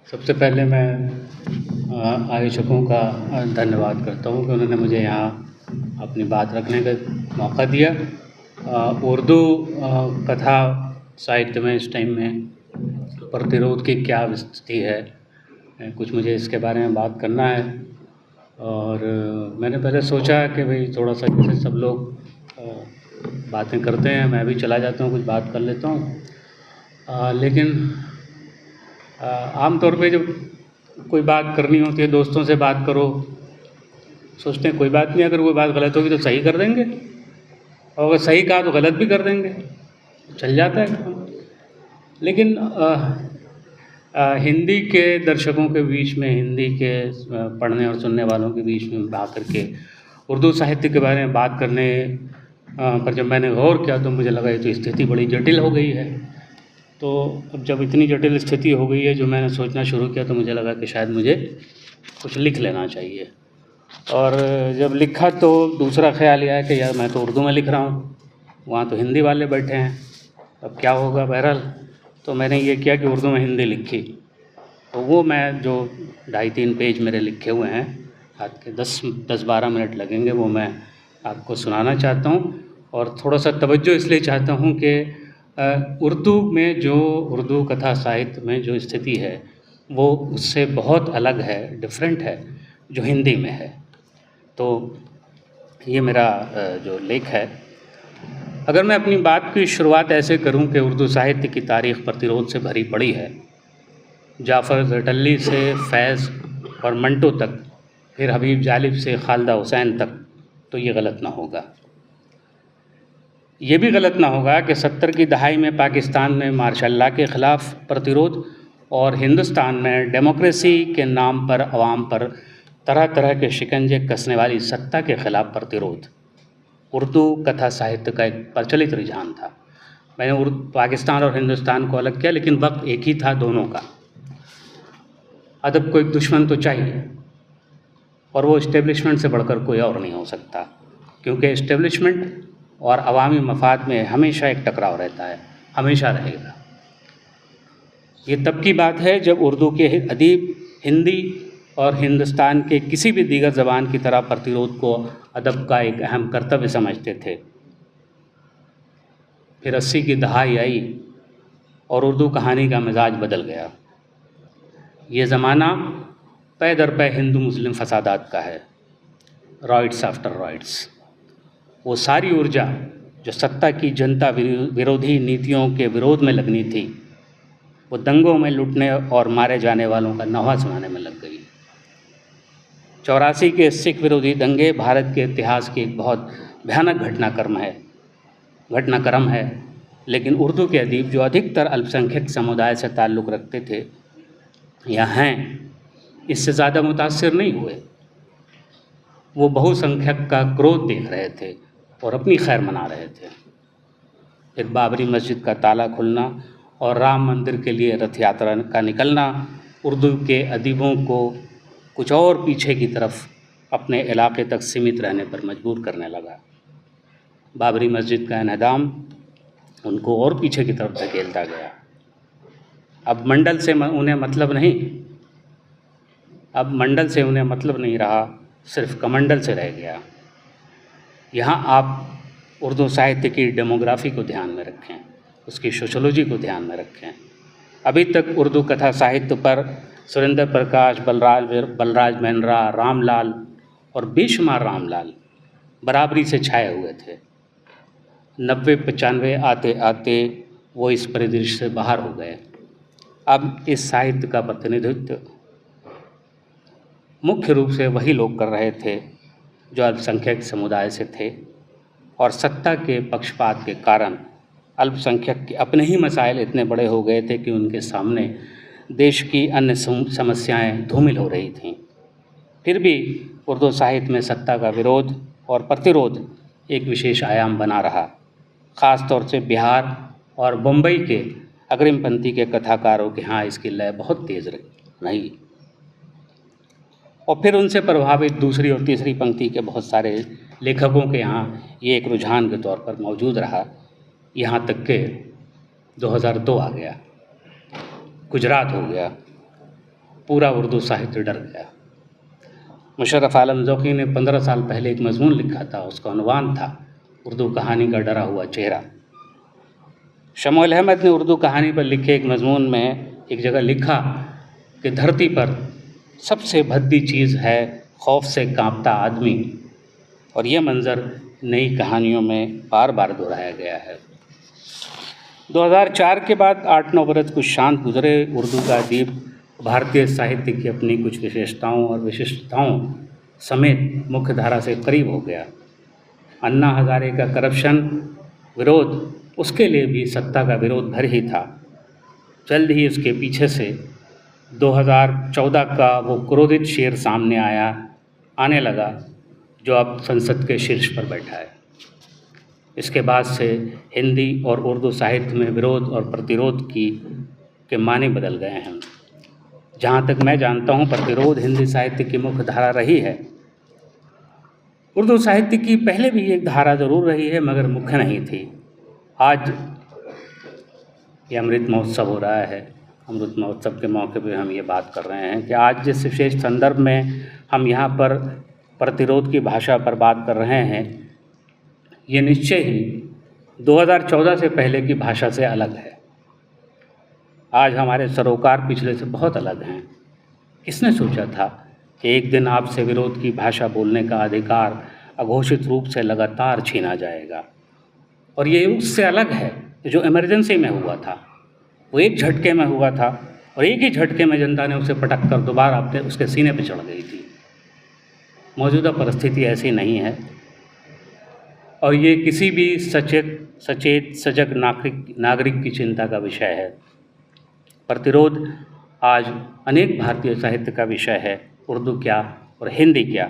सबसे पहले मैं आयोजकों का धन्यवाद करता हूँ कि उन्होंने मुझे यहाँ अपनी बात रखने का मौका दिया। उर्दू कथा साहित्य में इस टाइम में प्रतिरोध की क्या स्थिति है, कुछ मुझे इसके बारे में बात करना है। और मैंने पहले सोचा कि भाई थोड़ा सा जैसे सब लोग बातें करते हैं, मैं भी चला जाता हूँ, कुछ बात कर लेता हूँ। लेकिन आम तौर पे जब कोई बात करनी होती है, दोस्तों से बात करो, सोचते हैं कोई बात नहीं, अगर वो बात गलत होगी तो सही कर देंगे, और अगर सही कहा तो गलत भी कर देंगे, चल जाता है काम। लेकिन हिंदी के दर्शकों के बीच में, हिंदी के पढ़ने और सुनने वालों के बीच में आकर के उर्दू साहित्य के बारे में बात करने पर जब मैंने गौर किया तो मुझे लगा ये तो स्थिति बड़ी जटिल हो गई है। तो अब जब इतनी जटिल स्थिति हो गई है, जो मैंने सोचना शुरू किया तो मुझे लगा कि शायद मुझे कुछ लिख लेना चाहिए। और जब लिखा तो दूसरा ख्याल यह है कि यार मैं तो उर्दू में लिख रहा हूँ, वहाँ तो हिंदी वाले बैठे हैं, अब क्या होगा। बहरहाल तो मैंने ये किया कि उर्दू में हिंदी लिखी। तो वो मैं जो 2.5-3 पेज मेरे लिखे हुए हैं, आज के 10-12 मिनट लगेंगे, वो मैं आपको सुनाना चाहता हूँ। और थोड़ा सा तवज्जो इसलिए चाहता हूँ कि उर्दू में जो उर्दू कथा साहित्य में जो स्थिति है वो उससे बहुत अलग है, डिफरेंट है जो हिंदी में है। तो ये मेरा जो लेख है, अगर मैं अपनी बात की शुरुआत ऐसे करूं कि उर्दू साहित्य की तारीख़ प्रतिरोध से भरी पड़ी है, जाफ़र ज़रटल्ली से फैज़ और मंटो तक, फिर हबीब जालिब से खालिदा हुसैन तक, तो ये गलत ना होगा। ये भी गलत ना होगा कि 70 की दहाई में पाकिस्तान में मार्शल लॉ के ख़िलाफ़ प्रतिरोध और हिंदुस्तान में डेमोक्रेसी के नाम पर अवाम पर तरह तरह के शिकंजे कसने वाली सत्ता के ख़िलाफ़ प्रतिरोध उर्दू कथा साहित्य का एक प्रचलित रुझान था। मैंने पाकिस्तान और हिंदुस्तान को अलग किया, लेकिन वक्त एक ही था दोनों का। अदब को एक दुश्मन तो चाहिए, और वो इस्टेब्लिशमेंट से बढ़कर कोई और नहीं हो सकता, क्योंकि इस्टेब्लिशमेंट और अवामी मफाद में हमेशा एक टकराव रहता है, हमेशा रहेगा। ये तब की बात है जब उर्दू के अदीब हिंदी और हिंदुस्तान के किसी भी दीगर ज़बान की तरह प्रतिरोध को अदब का एक अहम कर्तव्य समझते थे। फिर 80 की दहाई आई और उर्दू कहानी का मिजाज बदल गया। ये ज़माना पे दर पे हिंदू मुस्लिम फसादात का है, रॉइट्स आफ्टर रॉइट्स। वो सारी ऊर्जा जो सत्ता की जनता विरोधी नीतियों के विरोध में लगनी थी, वो दंगों में लूटने और मारे जाने वालों का नवा सुनाने में लग गई। 84 के सिख विरोधी दंगे भारत के इतिहास की एक बहुत भयानक घटनाक्रम है, लेकिन उर्दू के अदीब जो अधिकतर अल्पसंख्यक समुदाय से ताल्लुक़ रखते थे या हैं, इससे ज़्यादा मुतासिर नहीं हुए। वो बहुसंख्यक का क्रोध देख रहे थे और अपनी खैर मना रहे थे। फिर बाबरी मस्जिद का ताला खुलना और राम मंदिर के लिए रथ यात्रा का निकलना उर्दू के अदीबों को कुछ और पीछे की तरफ अपने इलाके तक सीमित रहने पर मजबूर करने लगा। बाबरी मस्जिद का इन्हदाम उनको और पीछे की तरफ धकेलता गया। अब मंडल से उन्हें मतलब नहीं रहा, सिर्फ कमंडल से रह गया। यहाँ आप उर्दू साहित्य की डेमोग्राफी को ध्यान में रखें, उसकी सोशोलॉजी को ध्यान में रखें। अभी तक उर्दू कथा साहित्य पर सुरेंद्र प्रकाश, बलराज मेहरा, रामलाल और बेशुमार रामलाल बराबरी से छाए हुए थे। 90-95 आते आते वो इस परिदृश्य से बाहर हो गए। अब इस साहित्य का प्रतिनिधित्व मुख्य रूप से वही लोग कर रहे थे जो अल्पसंख्यक समुदाय से थे, और सत्ता के पक्षपात के कारण अल्पसंख्यक के अपने ही मसाइल इतने बड़े हो गए थे कि उनके सामने देश की अन्य समस्याएं धूमिल हो रही थीं। फिर भी उर्दू साहित्य में सत्ता का विरोध और प्रतिरोध एक विशेष आयाम बना रहा। ख़ास तौर से बिहार और मुंबई के अग्रिम पंक्ति के कथाकारों के यहाँ इसकी लय बहुत तेज़ रही, और फिर उनसे प्रभावित दूसरी और तीसरी पंक्ति के बहुत सारे लेखकों के यहाँ ये एक रुझान के तौर पर मौजूद रहा। यहाँ तक के 2002 आ गया, गुजरात हो गया, पूरा उर्दू साहित्य डर गया। मुशर्रफ आलम ज़ौक़ी ने 15 साल पहले एक मज़मून लिखा था, उसका उन्वान था उर्दू कहानी का डरा हुआ चेहरा। शमूल अहमद ने उर्दू कहानी पर लिखे एक मज़मून में एक जगह लिखा कि धरती पर सबसे भद्दी चीज़ है खौफ से कांपता आदमी, और यह मंज़र नई कहानियों में बार बार दोहराया गया है। 2004 के बाद 8-9 बरस कुछ शांत गुजरे। उर्दू का अदीब भारतीय साहित्य की अपनी कुछ विशेषताओं और विशिष्टताओं समेत मुख्य धारा से करीब हो गया। अन्ना हज़ारे का करप्शन विरोध उसके लिए भी सत्ता का विरोध भर ही था। जल्द ही उसके पीछे से 2014 का वो क्रोधित शेर सामने आने लगा जो अब संसद के शीर्ष पर बैठा है। इसके बाद से हिंदी और उर्दू साहित्य में विरोध और प्रतिरोध के माने बदल गए हैं। जहाँ तक मैं जानता हूँ, प्रतिरोध हिंदी साहित्य की मुख्य धारा रही है। उर्दू साहित्य की पहले भी एक धारा ज़रूर रही है, मगर मुख्य नहीं थी। आज ये अमृत महोत्सव हो रहा है। अमृत महोत्सव के मौके पे हम ये बात कर रहे हैं कि आज जिस विशेष संदर्भ में हम यहाँ पर प्रतिरोध की भाषा पर बात कर रहे हैं, ये निश्चय ही 2014 से पहले की भाषा से अलग है। आज हमारे सरोकार पिछले से बहुत अलग हैं। किसने सोचा था कि एक दिन आपसे विरोध की भाषा बोलने का अधिकार अघोषित रूप से लगातार छीना जाएगा। और ये उससे अलग है जो इमरजेंसी में हुआ था। वो एक झटके में हुआ था और एक ही झटके में जनता ने उसे पटक कर दोबारा उसके सीने पर चढ़ गई थी। मौजूदा परिस्थिति ऐसी नहीं है और ये किसी भी सचेत सजग नागरिक की चिंता का विषय है। प्रतिरोध आज अनेक भारतीय साहित्य का विषय है, उर्दू क्या और हिंदी क्या।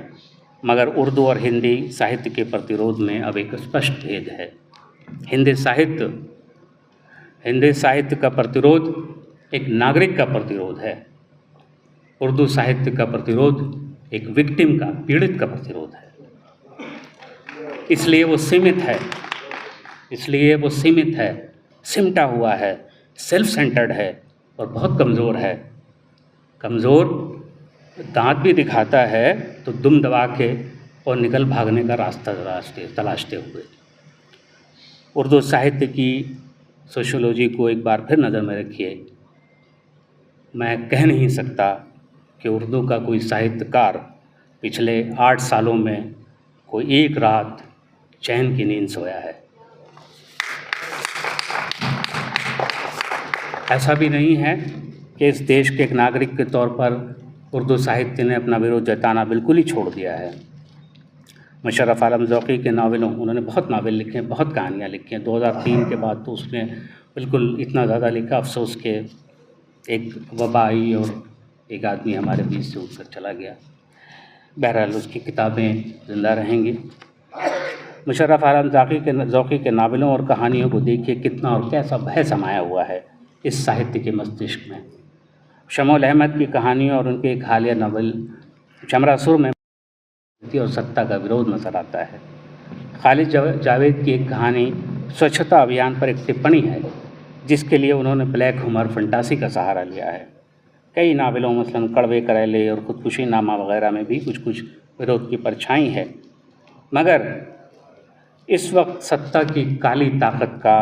मगर उर्दू और हिंदी साहित्य के प्रतिरोध में अब एक स्पष्ट भेद है। हिंदी साहित्य का प्रतिरोध एक नागरिक का प्रतिरोध है। उर्दू साहित्य का प्रतिरोध एक विक्टिम का, पीड़ित का प्रतिरोध है। इसलिए वो सीमित है, सिमटा हुआ है, सेल्फ सेंटर्ड है और बहुत कमज़ोर है। कमज़ोर दांत भी दिखाता है तो दुम दबा के और निकल भागने का रास्ता तलाशते हुए। उर्दू साहित्य की सोशियोलॉजी को एक बार फिर नज़र में रखिए। मैं कह नहीं सकता कि उर्दू का कोई साहित्यकार पिछले 8 सालों में कोई एक रात चैन की नींद सोया है। ऐसा भी नहीं है कि इस देश के एक नागरिक के तौर पर उर्दू साहित्य ने अपना विरोध जताना बिल्कुल ही छोड़ दिया है। मुशर्रफ आलम ज़ौक़ी के नावलों, उन्होंने बहुत नावल लिखे हैं, बहुत कहानियाँ लिखी हैं। 2003 के बाद तो उसने बिल्कुल इतना ज़्यादा लिखा, अफसोस के एक वबा आई और एक आदमी हमारे बीच से उठकर चला गया। बहरहाल उसकी किताबें ज़िंदा रहेंगी। मुशर्रफ आलम ज़ौक़ी के नावलों और कहानियों को देखिए, कितना और कैसा भय समाया हुआ है इस साहित्य के मस्तिष्क में। शमूल अहमद की कहानियों और उनके एक हालिया नावल चमरासुर में और सत्ता का विरोध नजर आता है। खालिद जावेद की एक कहानी स्वच्छता अभियान पर एक टिप्पणी है, जिसके लिए उन्होंने ब्लैक ह्यूमर फंटासी का सहारा लिया है। कई नावलों मसलन कड़वे करेले और खुदकुशी नामा वगैरह में भी कुछ कुछ विरोध की परछाई है। मगर इस वक्त सत्ता की काली ताकत का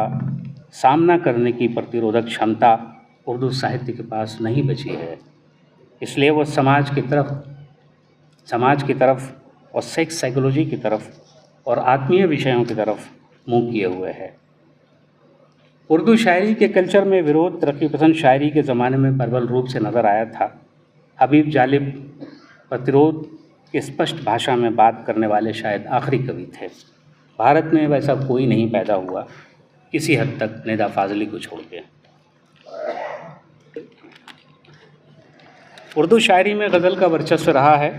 सामना करने की प्रतिरोधक क्षमता उर्दू साहित्य के पास नहीं बची है। इसलिए वो समाज की तरफ और सेक्स साइकोलॉजी की तरफ और आत्मीय विषयों की तरफ मुंह किए हुए है। उर्दू शायरी के कल्चर में विरोध तरक्की पसंद शायरी के ज़माने में प्रबल रूप से नज़र आया था। हबीब जालिब प्रतिरोध की स्पष्ट भाषा में बात करने वाले शायद आखिरी कवि थे। भारत में वैसा कोई नहीं पैदा हुआ, किसी हद तक निदा फाजली को छोड़ के। उर्दू शायरी में गज़ल का वर्चस्व रहा है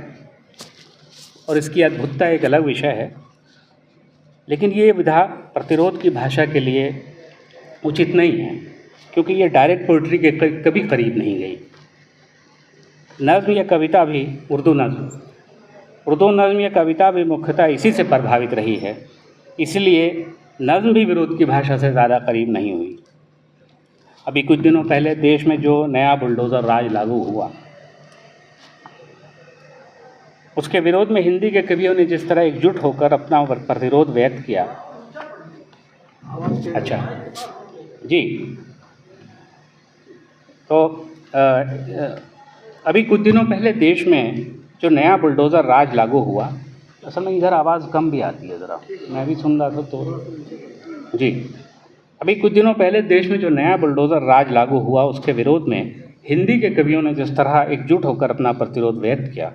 और इसकी अद्भुतता एक अलग विषय है, लेकिन ये विधा प्रतिरोध की भाषा के लिए उचित नहीं है, क्योंकि ये डायरेक्ट पोइट्री के कभी करीब नहीं गई। नज़्म या कविता भी उर्दू नज़्म या कविता भी मुख्यतः इसी से प्रभावित रही है, इसलिए नज़्म भी विरोध की भाषा से ज़्यादा करीब नहीं हुई। अभी कुछ दिनों पहले देश में जो नया बुलडोज़र राज लागू हुआ, उसके विरोध में हिंदी के कवियों ने जिस तरह एकजुट होकर अपना प्रतिरोध व्यक्त किया। अच्छा जी, तो अभी कुछ दिनों पहले देश में जो नया बुलडोज़र राज लागू हुआ, असल में इधर आवाज़ कम भी आती है, ज़रा मैं भी सुन रहा था तो जी। अभी कुछ दिनों पहले देश में जो नया बुलडोज़र राज लागू हुआ, उसके विरोध में हिंदी के कवियों ने जिस तरह एकजुट होकर अपना प्रतिरोध व्यक्त किया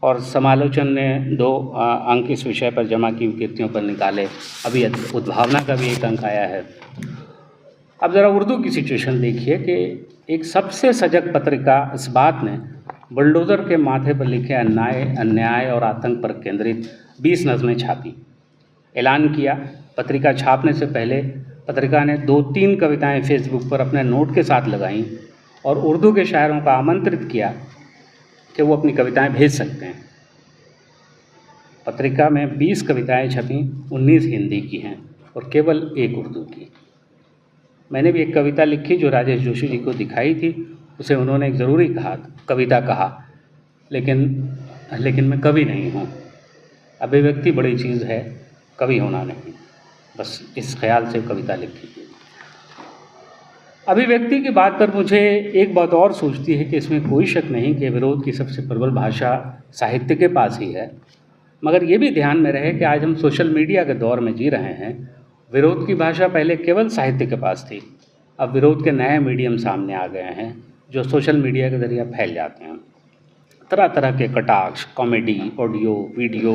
और समालोचन ने 2 अंक इस विषय पर जमा की कृतियों पर निकाले। अभी उद्भावना का भी 1 अंक आया है। अब ज़रा उर्दू की सिचुएशन देखिए कि एक सबसे सजग पत्रिका इस बात ने बुलडोज़र के माथे पर लिखे अन्याय और आतंक पर केंद्रित 20 नज़में छापी। ऐलान किया, पत्रिका छापने से पहले पत्रिका ने 2-3 कविताएं फेसबुक पर अपने नोट के साथ लगाईं और उर्दू के शायरों का आमंत्रित किया कि वो अपनी कविताएं भेज सकते हैं। पत्रिका में 20 कविताएं छपीं, 19 हिंदी की हैं और केवल 1 उर्दू की। मैंने भी एक कविता लिखी जो राजेश जोशी जी को दिखाई थी, उसे उन्होंने एक ज़रूरी कविता कहा, लेकिन मैं कवि नहीं हूँ। अभिव्यक्ति बड़ी चीज़ है, कवि होना नहीं। बस इस ख्याल से कविता लिखी थी। अभिव्यक्ति की बात पर मुझे एक बात और सूझती है कि इसमें कोई शक नहीं कि विरोध की सबसे प्रबल भाषा साहित्य के पास ही है, मगर ये भी ध्यान में रहे कि आज हम सोशल मीडिया के दौर में जी रहे हैं। विरोध की भाषा पहले केवल साहित्य के पास थी, अब विरोध के नए मीडियम सामने आ गए हैं जो सोशल मीडिया के ज़रिए फैल जाते हैं। तरह तरह के कटाक्ष, कॉमेडी, ऑडियो, वीडियो,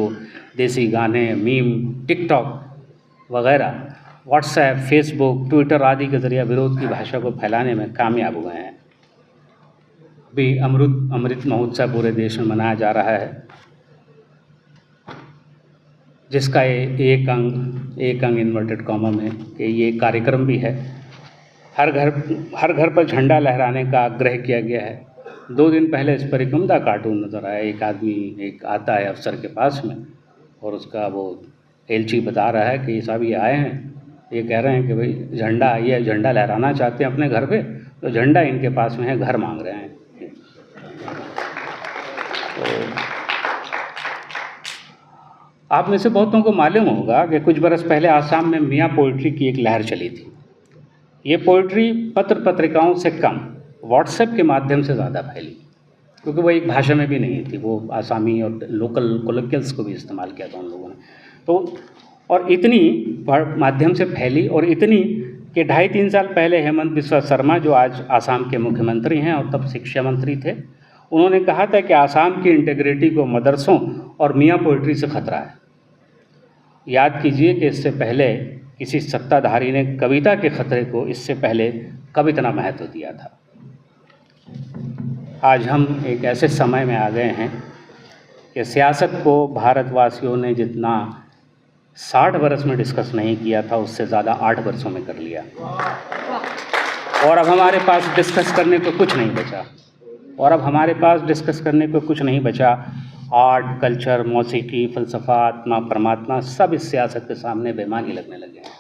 देसी गाने, मीम, टिकटॉक वगैरह व्हाट्सएप, फेसबुक, ट्विटर आदि के ज़रिए विरोध की भाषा को फैलाने में कामयाब हुए हैं। अभी अमृत महोत्सव पूरे देश में मनाया जा रहा है, जिसका एक अंग इन्वर्टेड कॉमा में कि ये कार्यक्रम भी है। हर घर पर झंडा लहराने का आग्रह किया गया है। 2 दिन पहले इस पर एक उम्दा कार्टून नज़र आया। एक आता है अफसर के पास में और उसका वो एलची बता रहा है कि साहब ये आए हैं, ये कह रहे हैं कि भाई ये झंडा लहराना चाहते हैं अपने घर पे, तो झंडा इनके पास में है, घर मांग रहे हैं। तो आप में से बहुतों को मालूम होगा कि कुछ बरस पहले आसाम में मियाँ पोइट्री की एक लहर चली थी। ये पोइट्री पत्रिकाओं से कम व्हाट्सएप के माध्यम से ज़्यादा फैली, क्योंकि वो एक भाषा में भी नहीं थी, वो आसामी और लोकल कोलोकियल्स को भी इस्तेमाल किया था उन लोगों ने। तो और इतनी माध्यम से फैली और इतनी कि 2.5-3 साल पहले हेमंत बिस्वा शर्मा, जो आज आसाम के मुख्यमंत्री हैं और तब शिक्षा मंत्री थे, उन्होंने कहा था कि आसाम की इंटीग्रिटी को मदरसों और मियाँ पोइट्री से खतरा है। याद कीजिए कि इससे पहले किसी सत्ताधारी ने कविता के खतरे को इससे पहले कब इतना महत्व दिया था। आज हम एक ऐसे समय में आ गए हैं कि सियासत को भारतवासियों ने जितना 60 वर्ष में डिस्कस नहीं किया था, उससे ज़्यादा 8 वर्षों में कर लिया। और अब हमारे पास डिस्कस करने को कुछ नहीं बचा। आर्ट, कल्चर, मौसीकी, फ़लसफ़ा, आत्मा, परमात्मा सब इस सियासत के सामने बेमानी लगने लगे हैं।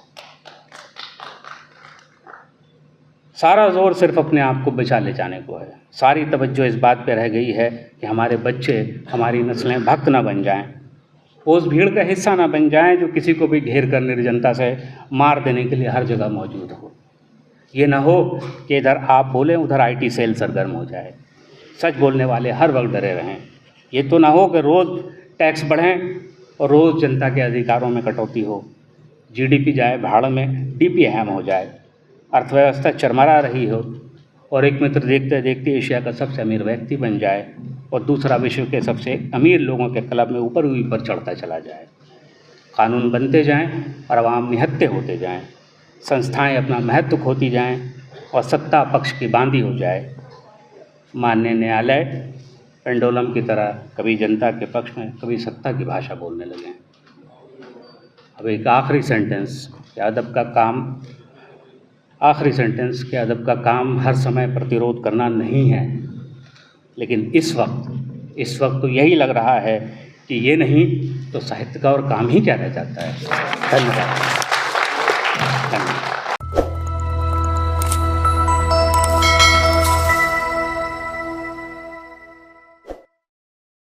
सारा जोर सिर्फ अपने आप को बचा ले जाने को है। सारी तवज्जो इस बात पे रह गई है कि हमारे बच्चे, हमारी नस्लें भक्त न बन जाएं, उस भीड़ का हिस्सा न बन जाएं जो किसी को भी घेर कर निर्जनता से मार देने के लिए हर जगह मौजूद हो। ये ना हो कि इधर आप बोलें उधर आईटी सेल सरगर्म हो जाए, सच बोलने वाले हर वक्त डरे रहें। ये तो ना हो कि रोज़ टैक्स बढ़ें और रोज़ जनता के अधिकारों में कटौती हो, जीडीपी जाए भाड़ में, डीपीएम हो जाए, अर्थव्यवस्था चरमरा रही हो और एक मित्र देखते देखते एशिया का सबसे अमीर व्यक्ति बन जाए और दूसरा विश्व के सबसे अमीर लोगों के क्लब में ऊपर चढ़ता चला जाए। कानून बनते जाएं और आवाम निहत्ते होते जाएं, संस्थाएं अपना महत्व खोती जाएं और सत्ता पक्ष की बांदी हो जाए। माननीय न्यायालय पेंडुलम की तरह कभी जनता के पक्ष में, कभी सत्ता की भाषा बोलने लगे। अब एक आखिरी सेंटेंस के अदब का काम हर समय प्रतिरोध करना नहीं है, लेकिन इस वक्त तो यही लग रहा है कि ये नहीं तो साहित्य का और काम ही क्या रह जाता है। धन्यवाद।